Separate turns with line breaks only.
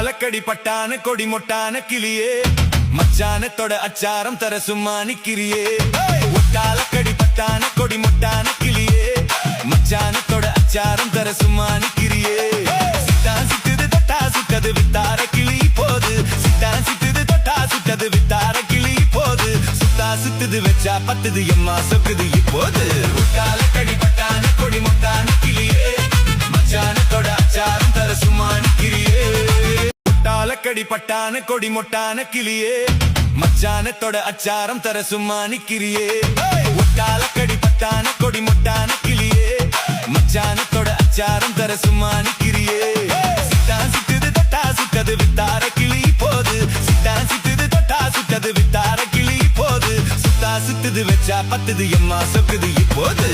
முட்டாலக்கடி பட்டான கொடி மொட்டான கிளியே மச்சானத்தோட அச்சாரம் தர சும்மா நிக்கிறியே முட்டாலக்கடி பட்டான கொடி மொட்டான கிளியே மச்சானத்தோட அச்சாரம் தர சும்மா நிக்கிறியே சிட்டா சிட்டுது தொட்டா சுட்டது வித்தார கிளி போது சிட்டா சிட்டுது தொட்டா சுட்டது வித்தார கிளி போது சுத்தா சுத்துது வச்சா பத்துது எம்மா சொக்குது இப்போது முட்டாலக்கடி பட்டான கொடி மொட்டான கிளியே மச்சானத்தோட அச்சாரம் தர சும்மா நிக்கிறியே முட்டாலக்கடி பட்டான கொடி மொட்டான கிளியே மச்சானத்தோட அச்சாரம் தர சும்மா நிக்கிறியே முட்டாலக்கடி பட்டான கொடி மொட்டான கிளியே மச்சானத்தோட அச்சாரம் தர சும்மா நிக்கிறியே சிட்டா சிட்டுது தொட்டா சுட்டது வித்தார கிளி போது சிட்டா சிட்டுது தொட்டா சுட்டது வித்தார கிளி போது சுத்தா சுத்துது வச்சா பத்துது எம்மா சொக்குது இப்போது